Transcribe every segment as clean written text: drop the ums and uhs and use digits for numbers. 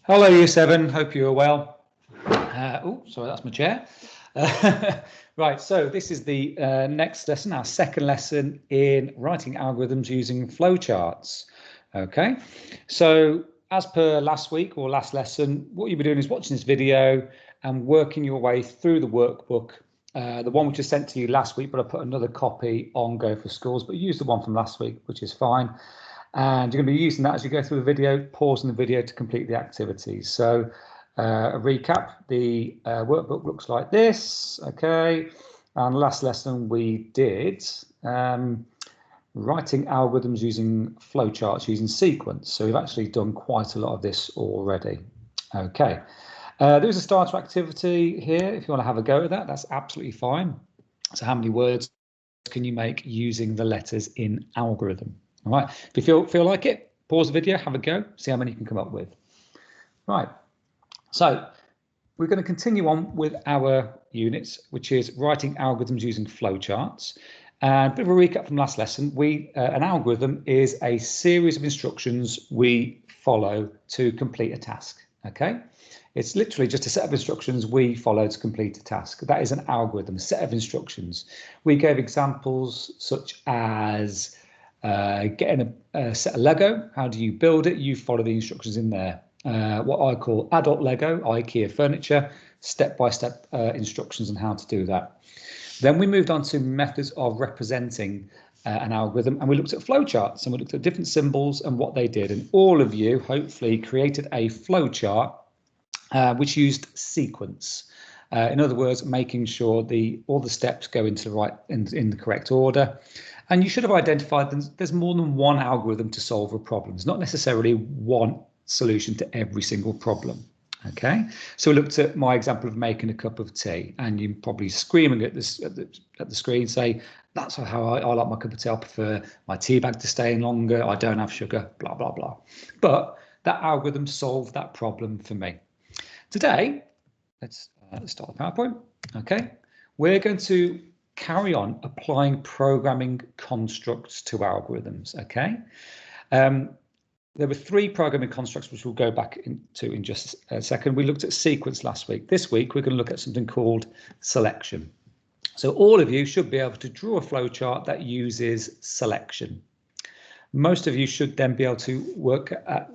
Hello, Year 7. Hope you are well. Oh, sorry, that's my chair. Right, so this is the next lesson, our second lesson in writing algorithms using flowcharts. Okay, so as per last week or last lesson, what you'll be doing is watching this video and working your way through the workbook. The one which was sent to you last week, but I put another copy on Go for Schools, but use the one from last week, which is fine. And you're going to be using that as you go through the video, pausing the video to complete the activities. So a recap, the workbook looks like this, okay? And last lesson we did writing algorithms using flowcharts using sequence. So we've actually done quite a lot of this already. Okay, there's a starter activity here. If you want to have a go at that, that's absolutely fine. So how many words can you make using the letters in algorithm? All right, if you feel like it, pause the video, have a go, see how many you can come up with. Right, so we're going to continue on with our units, which is writing algorithms using flowcharts. And a bit of a recap from last lesson, an algorithm is a series of instructions we follow to complete a task, okay? It's literally just a set of instructions we follow to complete a task. That is an algorithm, a set of instructions. We gave examples such as getting a set of Lego. How do you build it? You follow the instructions in there. What I call adult Lego, IKEA furniture, step-by-step instructions on how to do that. Then we moved on to methods of representing an algorithm, and we looked at flowcharts and we looked at different symbols and what they did. And all of you hopefully created a flowchart which used sequence. In other words, making sure all the steps go into the in the correct order. And you should have identified there's more than one algorithm to solve a problem. It's not necessarily one solution to every single problem. Okay, so we looked at my example of making a cup of tea, and you're probably screaming at the screen, say, that's how I like my cup of tea. I prefer my tea bag to stay in longer. I don't have sugar, blah, blah, blah. But that algorithm solved that problem for me. Today, let's start the PowerPoint. Okay, we're going to carry on applying programming constructs to algorithms. Okay, there were three programming constructs which we'll go back into in just a second. We looked at sequence last week. This week we're going to look at something called selection. So all of you should be able to draw a flowchart that uses selection. Most of you should then be able to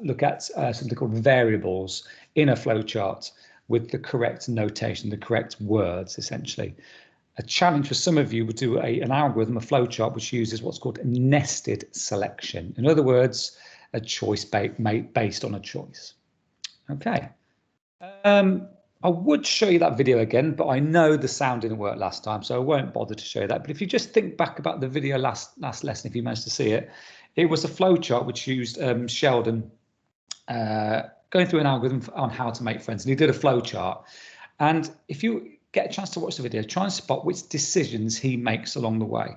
look at something called variables in a flowchart with the correct notation, the correct words, essentially. A challenge for some of you would do an algorithm, a flowchart, which uses what's called nested selection. In other words, a choice based on a choice. Okay. I would show you that video again, but I know the sound didn't work last time, so I won't bother to show you that. But if you just think back about the video last lesson, if you managed to see it, it was a flowchart which used Sheldon going through an algorithm on how to make friends, and he did a flowchart. And if you get a chance to watch the video, try and spot which decisions he makes along the way.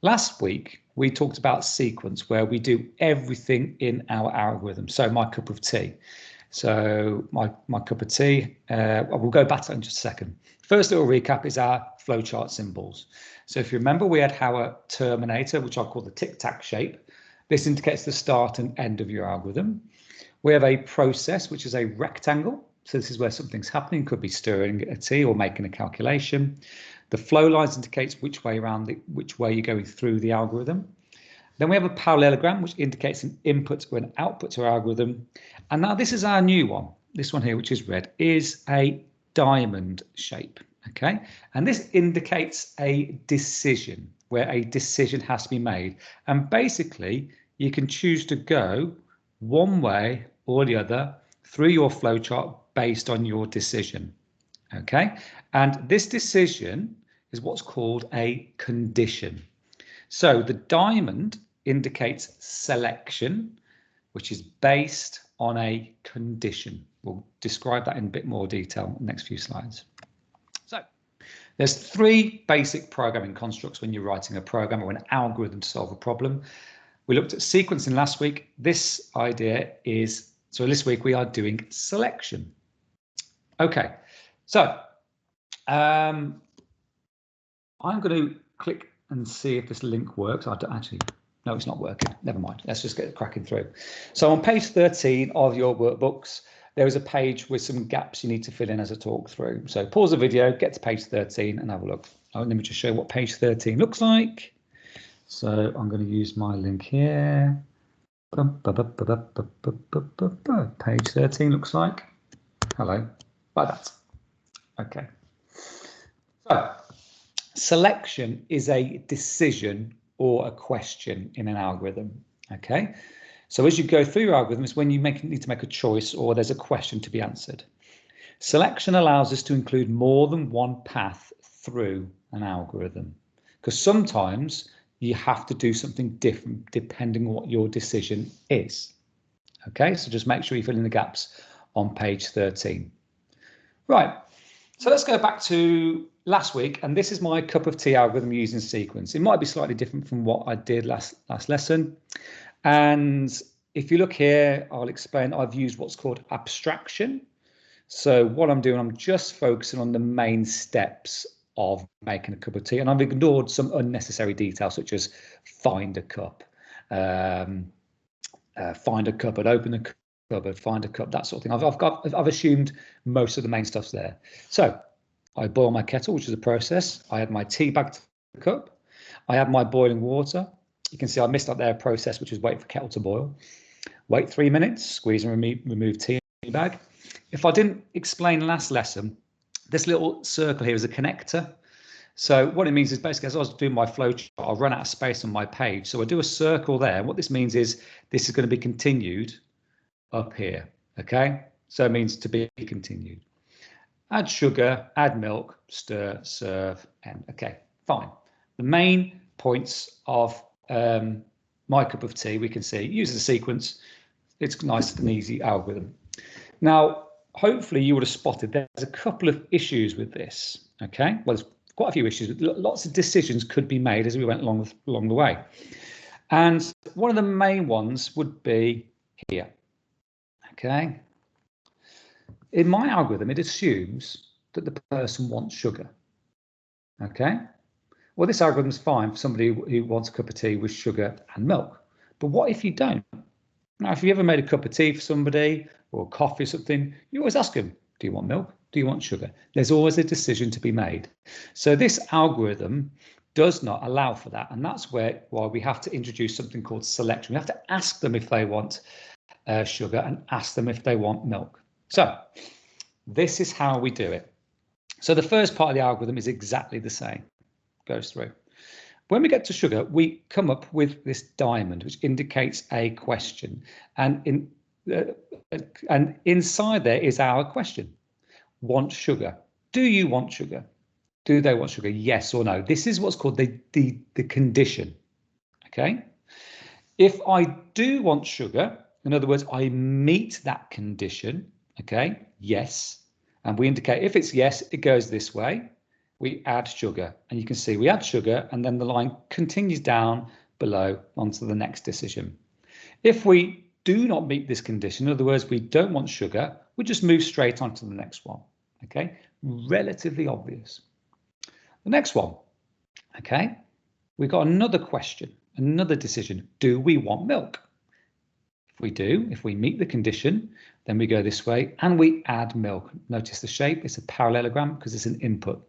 Last week, we talked about sequence, where we do everything in our algorithm. So my cup of tea. So my cup of tea, we'll go back to that in just a second. First little recap is our flowchart symbols. So if you remember, we had our terminator, which I call the tic-tac shape. This indicates the start and end of your algorithm. We have a process, which is a rectangle. So this is where something's happening, could be stirring a tea or making a calculation. The flow lines indicates which way you're going through the algorithm. Then we have a parallelogram, which indicates an input or an output to our algorithm. And now this is our new one. This one here, which is red, is a diamond shape. Okay, and this indicates a decision, where a decision has to be made. And basically, you can choose to go one way or the other through your flowchart based on your decision. Okay, and this decision is what's called a condition. So the diamond indicates selection, which is based on a condition. We'll describe that in a bit more detail in the next few slides. So there's three basic programming constructs when you're writing a program or an algorithm to solve a problem. We looked at sequencing last week. This week we are doing selection. Okay, so I'm going to click and see if this link works. I don't actually, no, it's not working. Never mind. Let's just get cracking through. So on page 13 of your workbooks, there is a page with some gaps you need to fill in as I talk through. So pause the video, get to page 13 and have a look. Let me just show you what page 13 looks like. So I'm going to use my link here. Page 13 looks like. Hello, like that. Okay. So selection is a decision or a question in an algorithm. Okay. So as you go through your algorithm, it's when you need to make a choice or there's a question to be answered. Selection allows us to include more than one path through an algorithm, because sometimes you have to do something different depending on what your decision is. Okay, so just make sure you fill in the gaps on page 13. Right, so let's go back to last week, and this is my cup of tea algorithm using sequence. It might be slightly different from what I did last lesson. And if you look here, I'll explain, I've used what's called abstraction. So what I'm doing, I'm just focusing on the main steps of making a cup of tea, and I've ignored some unnecessary details such as find a cup, find a cupboard, open a cupboard, find a cup, that sort of thing. I've assumed most of the main stuff's there. So I boil my kettle, which is a process. I add my tea bag to the cup. I add my boiling water. You can see I missed out there a process, which is wait for kettle to boil. Wait 3 minutes, squeeze and remove tea bag. If I didn't explain last lesson, this little circle here is a connector. So what it means is basically as I was doing my flowchart, I'll run out of space on my page. So I do a circle there. What this means is this is going to be continued up here. Okay, so it means to be continued. Add sugar, add milk, stir, serve, end. Okay, fine. The main points of my cup of tea, we can see, uses a sequence. It's nice and easy algorithm. Now, hopefully you would have spotted there's a couple of issues with this. Okay, well, there's quite a few issues. Lots of decisions could be made as we went along the way. And one of the main ones would be here. Okay. In my algorithm, it assumes that the person wants sugar. Okay. Well, this algorithm is fine for somebody who wants a cup of tea with sugar and milk. But what if you don't? Now, if you ever made a cup of tea for somebody or coffee or something, you always ask them, do you want milk? Do you want sugar? There's always a decision to be made. So this algorithm does not allow for that. And that's why we have to introduce something called selection. We have to ask them if they want sugar and ask them if they want milk. So this is how we do it. So the first part of the algorithm is exactly the same. Goes through. When we get to sugar, we come up with this diamond, which indicates a question. And inside there is our question. Want sugar? Do you want sugar? Do they want sugar? Yes or no? This is what's called the condition. Okay. If I do want sugar, in other words, I meet that condition. Okay. Yes. And we indicate if it's yes, it goes this way. We add sugar, and you can see we add sugar, and then the line continues down below onto the next decision. If we do not meet this condition, in other words, we don't want sugar, we just move straight on to the next one. Okay, relatively obvious. The next one, okay, we've got another question, another decision. Do we want milk? If we do, if we meet the condition, then we go this way and we add milk. Notice the shape, it's a parallelogram because it's an input.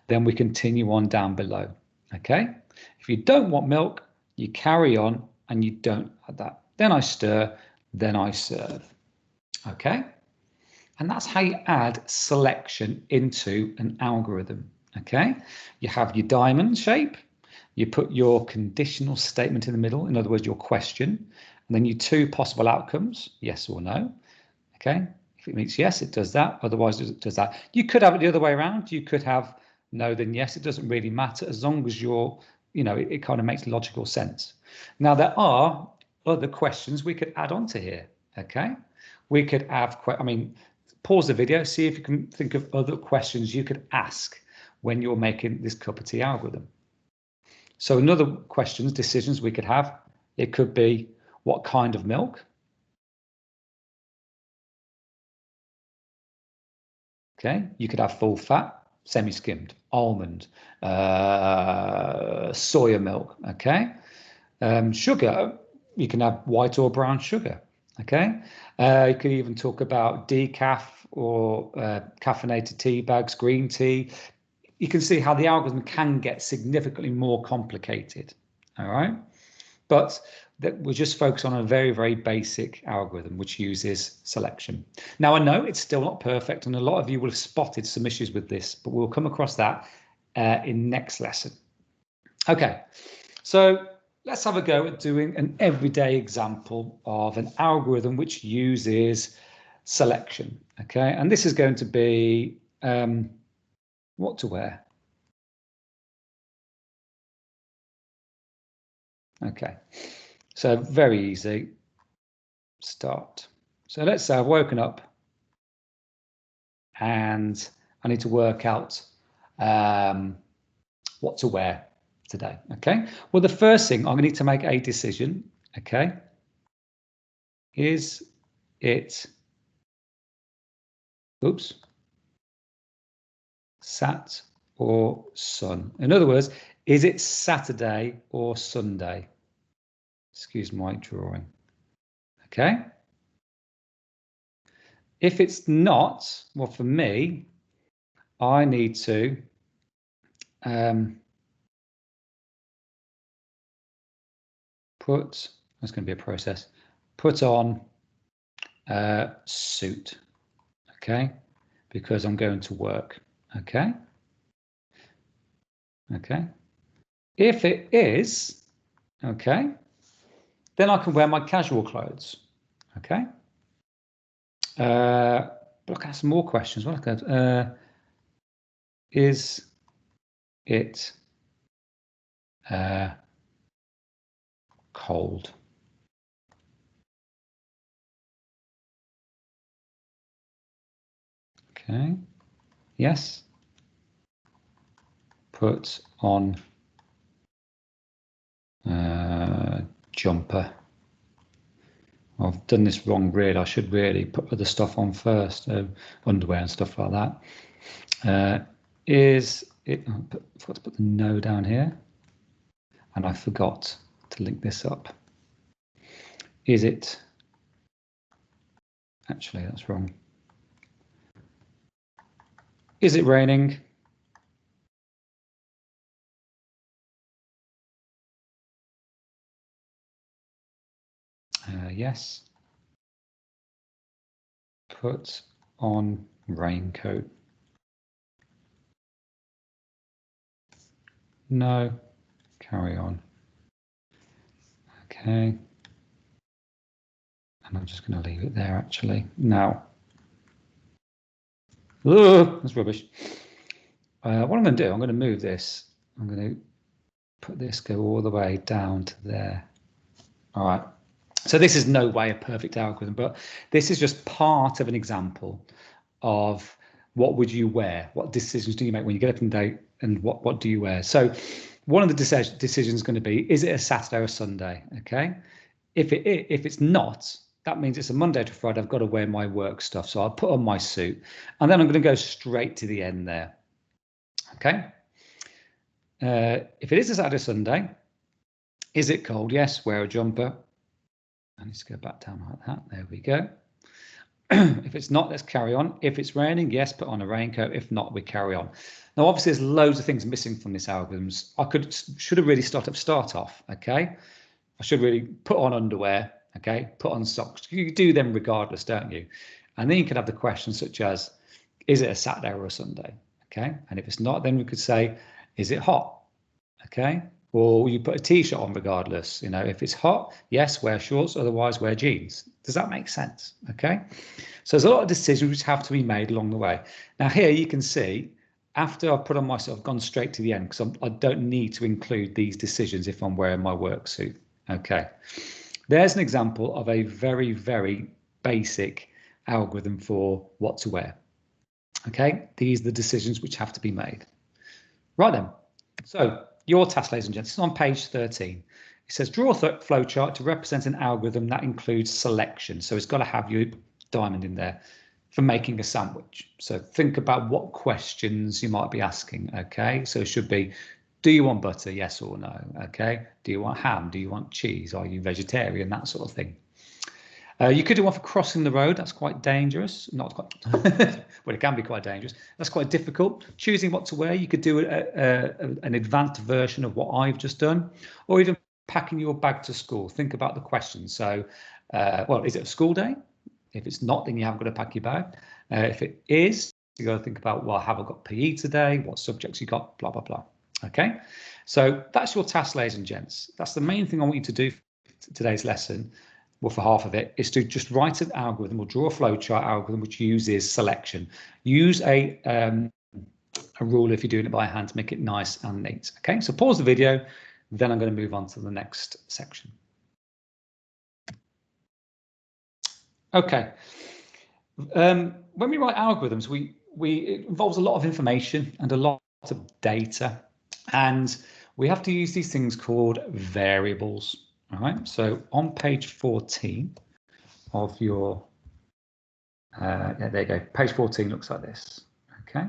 Then we continue on down below. Okay, if you don't want milk, you carry on and you don't add that. Then I stir, then I serve. Okay, and that's how you add selection into an algorithm. Okay, you have your diamond shape, you put your conditional statement in the middle, in other words, your question, and then your two possible outcomes, yes or no. Okay, if it means yes, it does that, otherwise it does that. You could have it the other way around. You could have no, then yes, it doesn't really matter as long as you're, it kind of makes logical sense. Now, there are other questions we could add on to here. Okay, we could have, pause the video, see if you can think of other questions you could ask when you're making this cup of tea algorithm. So another questions, decisions we could have, it could be what kind of milk? Okay, you could have full fat, semi-skimmed, almond, soya milk. Okay, sugar, you can have white or brown sugar. Okay, you could even talk about decaf or caffeinated tea bags, green tea. You can see how the algorithm can get significantly more complicated. All right, but we're just focused on a very, very basic algorithm which uses selection. Now, I know it's still not perfect, and a lot of you will have spotted some issues with this, but we'll come across that in next lesson. Okay, so let's have a go at doing an everyday example of an algorithm which uses selection. Okay, and this is going to be what to wear. Okay, so very easy. Start. So let's say I've woken up and I need to work out what to wear today. Okay, well, the first thing I'm going to need to make a decision. Okay, is it, oops, sat or sun? In other words, is it Saturday or Sunday? Excuse my drawing. Okay, if it's not, well, for me, I need to put, that's going to be a process, put on a suit, okay, because I'm going to work. Okay, okay, if it is, okay, then I can wear my casual clothes. Okay, but I can ask some more questions. What I could, is it cold? Okay, yes, put on jumper. I've done this wrong, really. I should really put other stuff on first, underwear and stuff like that. Is it, I forgot to put the no down here, and I forgot to link this up. Is it, actually, that's wrong. Is it raining? Yes. Put on raincoat. No. Carry on. Okay. And I'm just going to leave it there, actually. Now, that's rubbish. What I'm going to do, I'm going to move this. I'm going to put this, go all the way down to there. All right. So this is no way a perfect algorithm, but this is just part of an example of what would you wear? What decisions do you make when you get up in the day, and what do you wear? So one of the decisions is going to be, is it a Saturday or a Sunday? Okay. If it's not, that means it's a Monday to Friday. I've got to wear my work stuff. So I'll put on my suit, and then I'm going to go straight to the end there. Okay. If it is a Saturday, Sunday, is it cold? Yes, wear a jumper. I need to go back down like that. There we go. If it's not, let's carry on. If it's raining, yes, put on a raincoat. If not, we carry on. Now, obviously, there's loads of things missing from this algorithms. I should have really start off. Okay, I should really put on underwear. Okay, put on socks. You do them regardless, don't you? And then you can have the questions such as, is it a Saturday or a Sunday? Okay, and if it's not, then we could say, is it hot? Okay, or you put a t-shirt on regardless. You know, if it's hot, yes, wear shorts, otherwise wear jeans. Does that make sense? Okay, so there's a lot of decisions which have to be made along the way. Now here you can see, after I've put on myself, I've gone straight to the end because I don't need to include these decisions if I'm wearing my work suit. Okay, there's an example of a very, very basic algorithm for what to wear. Okay, these are the decisions which have to be made. Right then, so your task, ladies and gents, is on page 13. It says draw a flowchart to represent an algorithm that includes selection. So it's got to have your diamond in there for making a sandwich. So think about what questions you might be asking. Okay, so it should be, do you want butter? Yes or no? Okay, do you want ham? Do you want cheese? Are you vegetarian? That sort of thing. You could do one for crossing the road. That's quite dangerous. Not quite, well, it can be quite dangerous. That's quite difficult. Choosing what to wear, you could do an advanced version of what I've just done, or even packing your bag to school. Think about the questions. So, well, is it a school day? If it's not, then you haven't got to pack your bag. If it is, you got to think about, well, have I got PE today? What subjects you got? Blah, blah, blah. Okay, so that's your task, ladies and gents. That's the main thing I want you to do for today's lesson. Well, for half of it is to just write an algorithm or draw a flowchart algorithm which uses selection. Use a rule if you're doing it by hand to make it nice and neat. Okay, so pause the video, then I'm going to move on to the next section. Okay, when we write algorithms, it involves a lot of information and a lot of data, and we have to use these things called variables. All right, so on page 14 of your, yeah, there you go, page 14 looks like this, okay?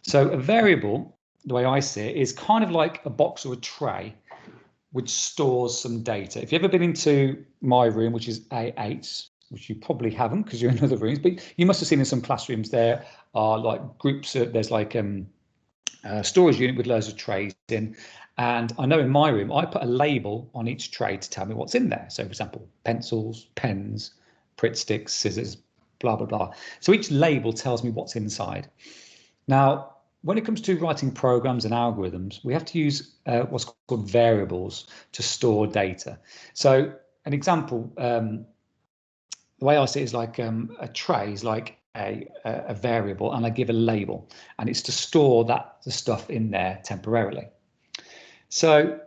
So a variable, the way I see it, is kind of like a box or a tray which stores some data. If you've ever been into my room, which is A8, which you probably haven't because you're in other rooms, but you must have seen in some classrooms there are like groups, there's like a storage unit with loads of trays in. And I know in my room, I put a label on each tray to tell me what's in there. So for example, pencils, pens, Pritt sticks, scissors, blah, blah, blah. So each label tells me what's inside. Now, when it comes to writing programs and algorithms, we have to use what's called variables to store data. So an example, the way I see it is like a tray is like a variable, and I give a label, and it's to store the stuff in there temporarily. So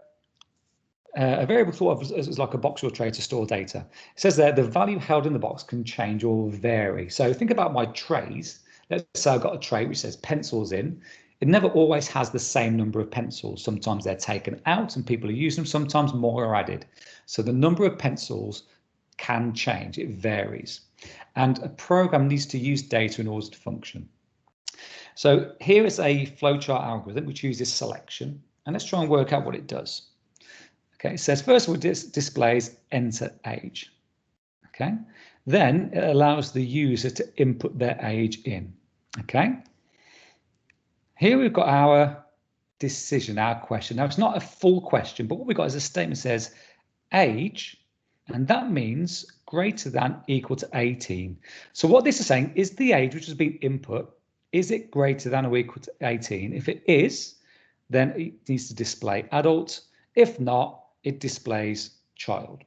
a variable thought of as like a box or tray to store data. It says there the value held in the box can change or vary. So think about my trays. Let's say I've got a tray which says pencils in. It never always has the same number of pencils. Sometimes they're taken out and people are using them. Sometimes more are added. So the number of pencils can change. It varies. And a program needs to use data in order to function. So here is a flowchart algorithm which uses selection. And let's try and work out what it does. Okay, it says first of all, it displays enter age. Okay, then it allows the user to input their age in. Okay, here we've got our decision, our question. Now it's not a full question, but what we've got is a statement that says age, and that means greater than equal to 18. So what this is saying is the age which has been input, is it greater than or equal to 18? If it is, then it needs to display adult. If not, it displays child.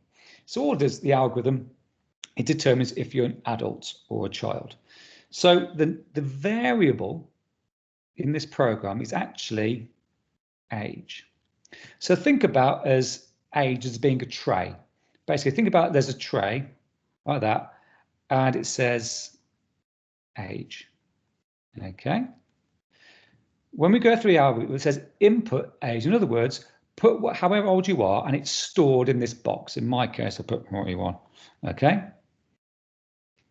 So what does the algorithm? It determines if you're an adult or a child. So the variable in this program is actually age. So think about as age as being a tray. Basically, think about there's a tray like that, and it says age. Okay. When we go through the algorithm, it says input age. In other words, put however old you are, and it's stored in this box. In my case, I'll put 41. Okay.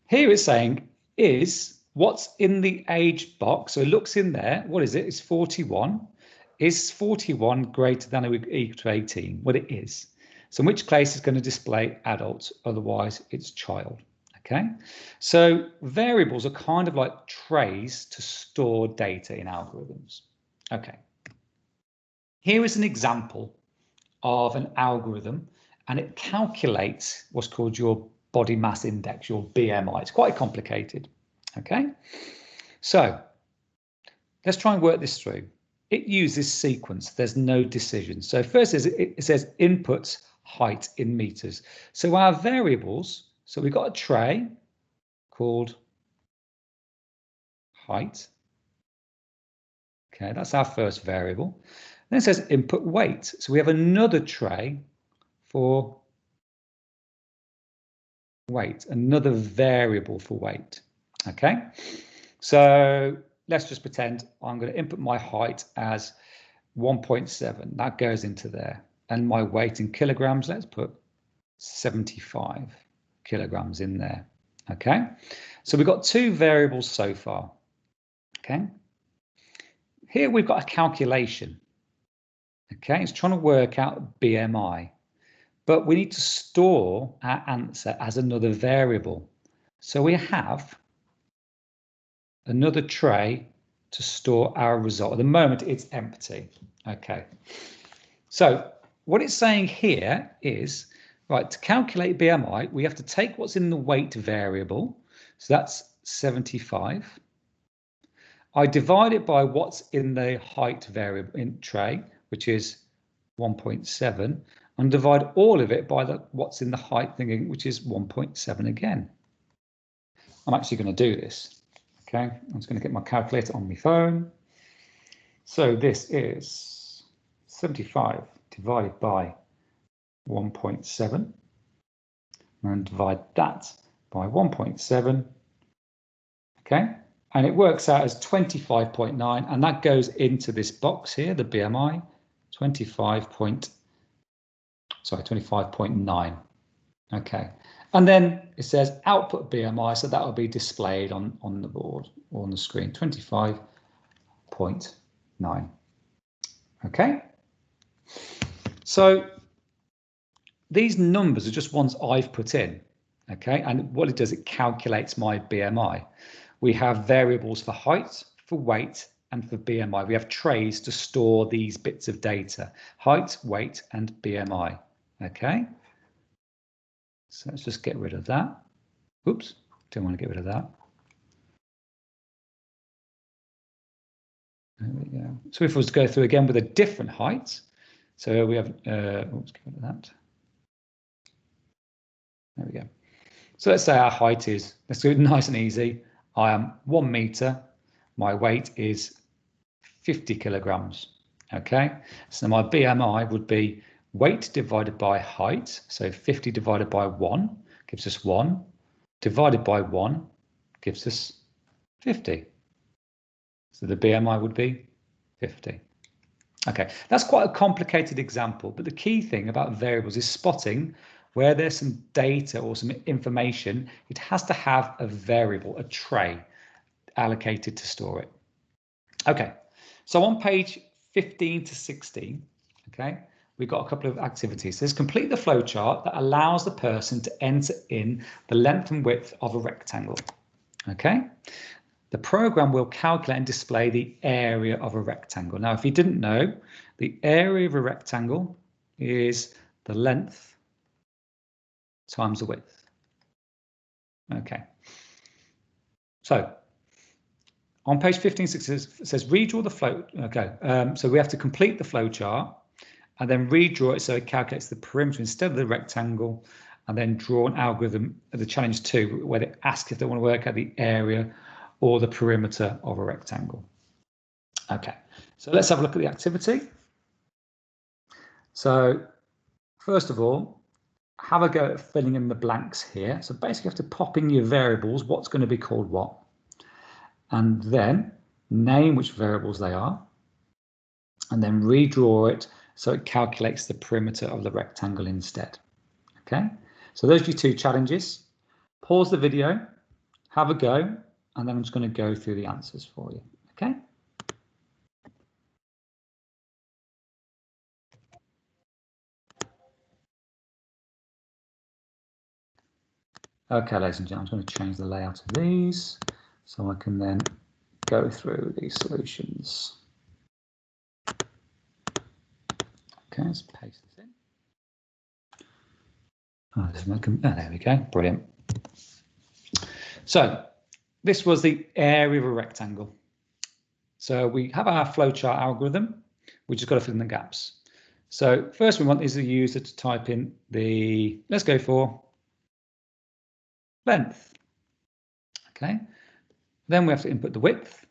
Here it's saying is what's in the age box. So it looks in there. What is it? It's 41. Is 41 greater than or equal to 18? Well, it is. So in which case it's going to display adult. Otherwise, it's child. Okay. So variables are kind of like trays to store data in algorithms. Okay. Here is an example of an algorithm, and it calculates what's called your body mass index, your BMI. It's quite complicated. Okay, so let's try and work this through. It uses sequence. There's no decision. So first it says inputs height in meters. So our variables, so we've got a tray called height. Okay, that's our first variable. Then it says input weight. So we have another tray for weight, another variable for weight. Okay, so let's just pretend I'm going to input my height as 1.7. That goes into there. And my weight in kilograms, let's put 75 kilograms in there. Okay, so we've got two variables so far. Okay, here we've got a calculation. Okay, it's trying to work out BMI. but we need to store our answer as another variable. So we have another tray to store our result. At the moment, it's empty. Okay. So what it's saying here is, right, to calculate BMI, we have to take what's in the weight variable. So that's 75. I divide it by what's in the height variable in tray, which is 1.7, and divide all of it by what's in the height thing, which is 1.7 again. I'm actually going to do this. Okay, I'm just going to get my calculator on my phone. So this is 75 divided by 1.7, and divide that by 1.7. Okay, and it works out as 25.9, and that goes into this box here, the BMI, 25.9. Okay, and then it says output BMI, so that will be displayed on the board or on the screen, 25.9. Okay, so these numbers are just ones I've put in. Okay, and what it does, it calculates my BMI. We have variables for height, for weight, and for BMI. We have trays to store these bits of data: height, weight, and BMI. Okay, so let's just get rid of that. Oops, don't want to get rid of that. There we go. So if we was to go through again with a different height, so we have, oops, get rid of that. There we go. So let's say our height is, let's do it nice and easy. I am 1 meter. My weight is 50 kilograms. Okay, so my BMI would be weight divided by height. So 50 divided by 1 gives us 1. Divided by 1 gives us 50. So the BMI would be 50. Okay, that's quite a complicated example, but the key thing about variables is spotting where there's some data or some information. It has to have a variable, a tray allocated to store it. Okay, so on page 15 to 16, okay, we've got a couple of activities. There's complete the flowchart that allows the person to enter in the length and width of a rectangle. Okay, the program will calculate and display the area of a rectangle. Now, if you didn't know, the area of a rectangle is the length times the width. Okay, so on page 15, it says redraw the flow. Okay, so we have to complete the flow chart and then redraw it so it calculates the perimeter instead of the rectangle, and then draw an algorithm, the challenge 2, where they ask if they want to work out the area or the perimeter of a rectangle. Okay, so let's have a look at the activity. So first of all, have a go at filling in the blanks here. So basically you have to pop in your variables, what's going to be called what, and then name which variables they are, and then redraw it so it calculates the perimeter of the rectangle instead. Okay, so those are your 2 challenges. Pause the video, have a go, and then I'm just going to go through the answers for you. Okay. Okay, ladies and gentlemen, I'm going to change the layout of these so I can then go through these solutions. Okay, let's paste this in. Oh, there we go, brilliant. So this was the area of a rectangle. So we have our flowchart algorithm. We just got to fill in the gaps. So first we want is the user to type in the, let's go for length. Okay, then we have to input the width.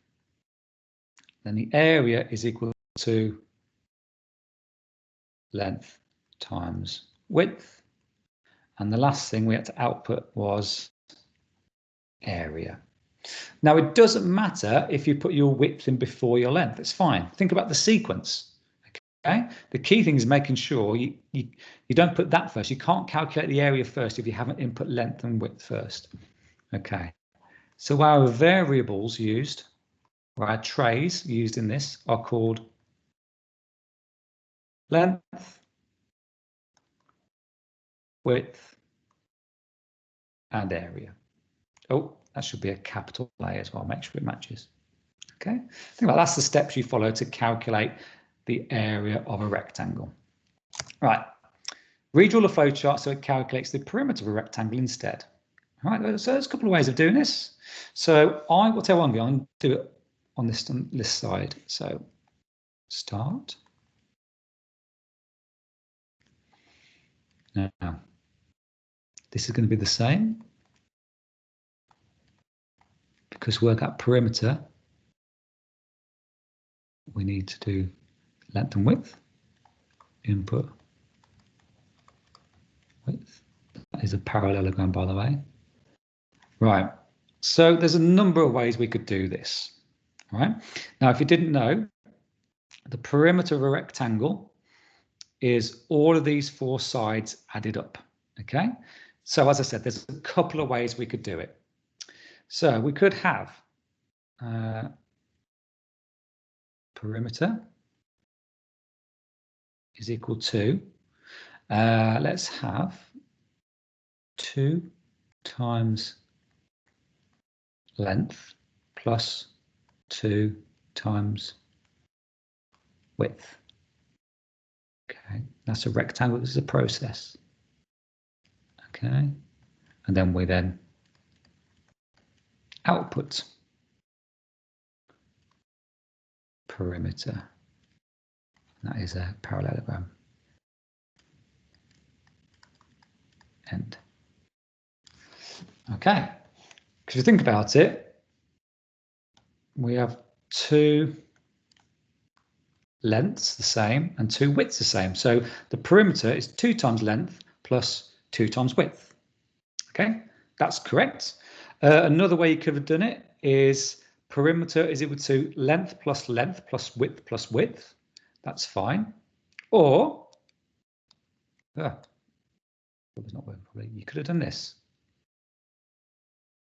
Then the area is equal to length times width. And the last thing we had to output was area. Now, it doesn't matter if you put your width in before your length. It's fine. Think about the sequence. Okay. The key thing is making sure you don't put that first. You can't calculate the area first if you haven't input length and width first. Okay. So our variables used, or our trays used in this, are called length width, and area. Oh, that should be a capital A as well. Make sure it matches. Okay, think about that's the steps you follow to calculate the area of a rectangle. Right, redraw the flowchart so it calculates the perimeter of a rectangle instead. All right, so there's a couple of ways of doing this. So I will tell you what I'm going to do it on this side. So start. Now, this is going to be the same because work out perimeter. We need to do length and width, input, width. That is a parallelogram, by the way. Right, so there's a number of ways we could do this. All right, now if you didn't know, the perimeter of a rectangle is all of these four sides added up. Okay, so as I said, there's a couple of ways we could do it. So we could have perimeter is equal to, let's have 2 times length plus 2 times width. Okay, that's a rectangle, this is a process. Okay, and then we then output perimeter. That is a parallelogram. End. Okay, because you think about it, we have 2 lengths the same and 2 widths the same. So the perimeter is 2 times length plus 2 times width. Okay, that's correct. Another way you could have done it is perimeter is equal to length plus width plus width. That's fine. Or, it's not working properly. You could have done this.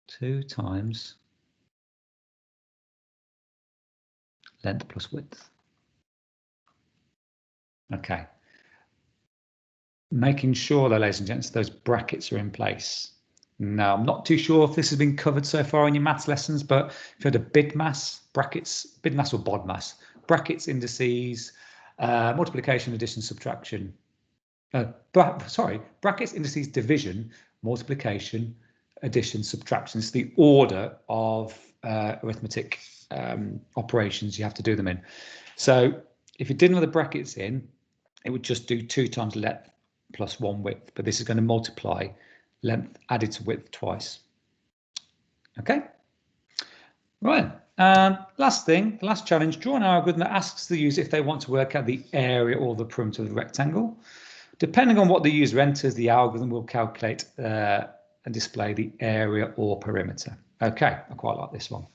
2 times length plus width. Okay. Making sure, though, ladies and gents, those brackets are in place. Now, I'm not too sure if this has been covered so far in your maths lessons, but if you had a BIDMAS, brackets, BIDMAS or BODMAS, brackets, indices, multiplication, addition, subtraction. Brackets, indices, division, multiplication, addition, subtraction. It's the order of arithmetic operations you have to do them in. So if you didn't have the brackets in, it would just do 2 times length plus 1 width, but this is going to multiply length added to width twice. Okay, right. Last thing, the last challenge, draw an algorithm that asks the user if they want to work out the area or the perimeter of the rectangle. Depending on what the user enters, the algorithm will calculate and display the area or perimeter. Okay, I quite like this one.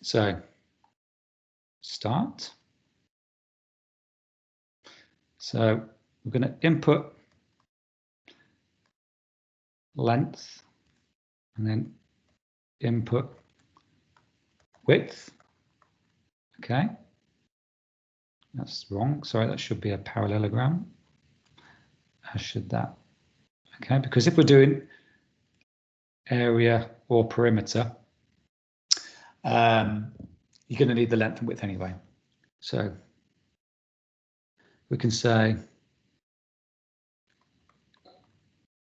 So start. So we're going to input length and then input width. Okay, that's wrong. Sorry, that should be a parallelogram. How should that? Okay, because if we're doing area or perimeter, you're going to need the length and width anyway. So we can say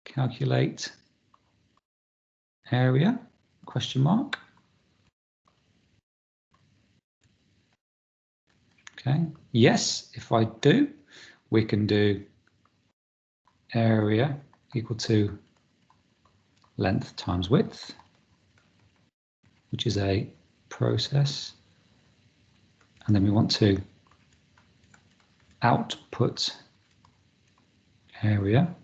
calculate area, question mark. Okay, yes, if I do, we can do area equal to length times width, which is a process. And then we want to output area,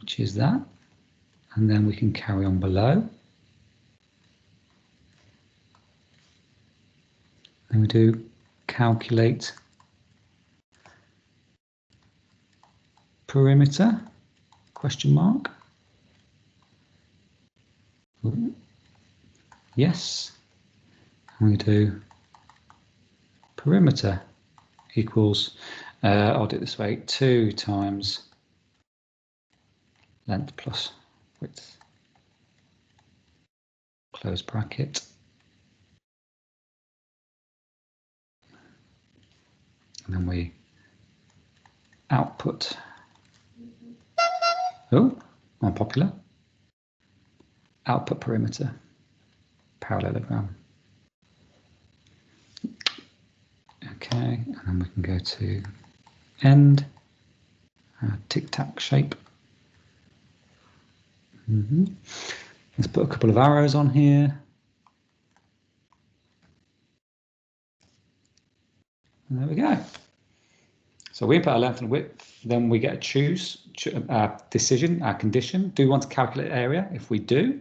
which is that. And then we can carry on below. And we do calculate perimeter, question mark. Yes. And we do perimeter equals, I'll do it this way, 2 times length plus width, close bracket. And then we output, oh, unpopular, output perimeter, parallelogram. Okay, and then we can go to end, tic-tac shape. Let's put a couple of arrows on here. And there we go. So we input our length and width, then we get a choose decision, our condition. Do we want to calculate area? If we do,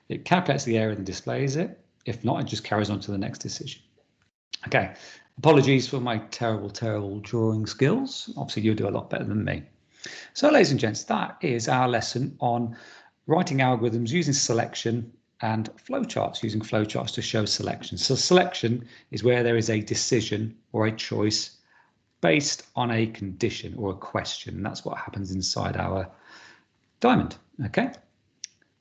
it calculates the area and displays it. If not, it just carries on to the next decision. Okay, apologies for my terrible drawing skills. Obviously, you'll do a lot better than me. So, ladies and gents, that is our lesson on writing algorithms using selection and flowcharts, using flowcharts to show selection. So selection is where there is a decision or a choice based on a condition or a question. That's what happens inside our diamond. Okay.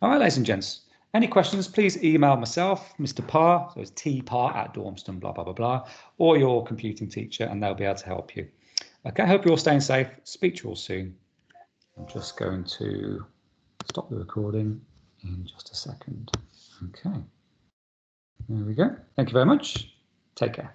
All right, ladies and gents. Any questions, please email myself, Mr. Parr, so it's tparr@dormston, blah, blah, blah, blah, or your computing teacher, and they'll be able to help you. Okay, I hope you're all staying safe. Speak to you all soon. I'm just going to stop the recording in just a second. Okay. There we go. Thank you very much. Take care.